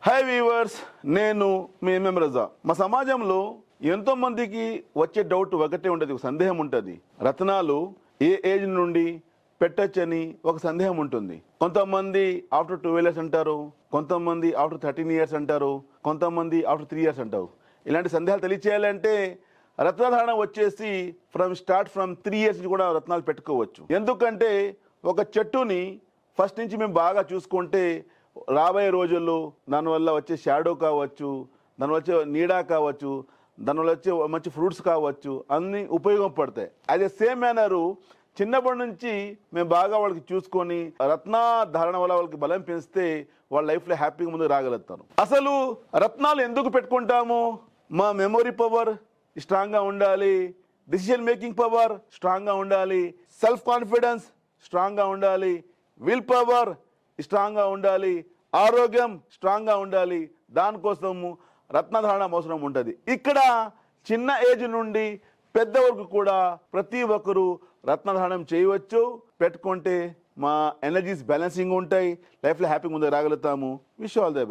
Hi weavers, నేను మీ MM రజా. మా సమాజంలో ఎంతో మందికి వచ్చే డౌట్ ఒకటే ఉంటుంది, ఒక సందేహం ఉంటుంది. రత్నాలు ఏ ఏజ్ నుండి పెట్టచ్చని ఒక సందేహం ఉంటుంది. కొంతమంది ఆఫ్టర్ 12 ఇయర్స్ అంటారు, కొంతమంది ఆఫ్టర్ 13 ఇయర్స్ అంటారు, కొంతమంది ఆఫ్టర్ 3 ఇయర్స్ అంటారు. ఇలాంటి సందేహాలు తెలియచేయాలంటే రత్నధారణ వచ్చేసి ఫ్రమ్ 3 ఇయర్స్ నుంచి కూడా రత్నాలు పెట్టుకోవచ్చు. ఎందుకంటే ఒక చెట్టుని ఫస్ట్ నుంచి మేము బాగా చూసుకుంటే రాబోయే రోజుల్లో దానివల్ల వచ్చే షాడో కావచ్చు, దానివల్ల వచ్చే నీడ కావచ్చు, దానివల్ల వచ్చే మంచి ఫ్రూట్స్ కావచ్చు, అన్నీ ఉపయోగపడతాయి. అదే సేమ్ మేనరు చిన్నప్పటి నుంచి మేము బాగా వాళ్ళకి చూసుకొని రత్నాధారణ వల్ల వాళ్ళకి బలం పెంచితే వాళ్ళ లైఫ్లో హ్యాపీగా ముందుకు రాగలుగుతారు. అసలు రత్నాలు ఎందుకు పెట్టుకుంటాము? మా మెమొరీ పవర్ స్ట్రాంగ్గా ఉండాలి, డిసిషన్ మేకింగ్ పవర్ స్ట్రాంగ్గా ఉండాలి, సెల్ఫ్ కాన్ఫిడెన్స్ స్ట్రాంగ్గా ఉండాలి, విల్ పవర్ స్ట్రాంగ్గా ఉండాలి, ఆరోగ్యం స్ట్రాంగ్గా ఉండాలి. దానికోసము రత్నధారణ అవసరం ఉంటుంది. ఇక్కడ చిన్న ఏజ్ నుండి పెద్ద వరకు కూడా ప్రతి ఒక్కరూ రత్నధారణం చేయవచ్చు. పెట్టుకుంటే మా ఎనర్జీస్ బ్యాలెన్సింగ్ ఉంటాయి, లైఫ్లో హ్యాపీగా ముందుకు రాగలుగుతాము. Wish all the best.